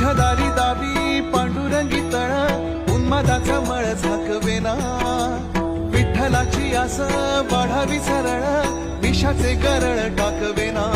तुझ्या दारी दाबी पांडुरंगी तळ उन्मादाचा मळ झाकवेना विठ्ठलाची आस वाढावी सरळ विषाचे गरळ टाकवेना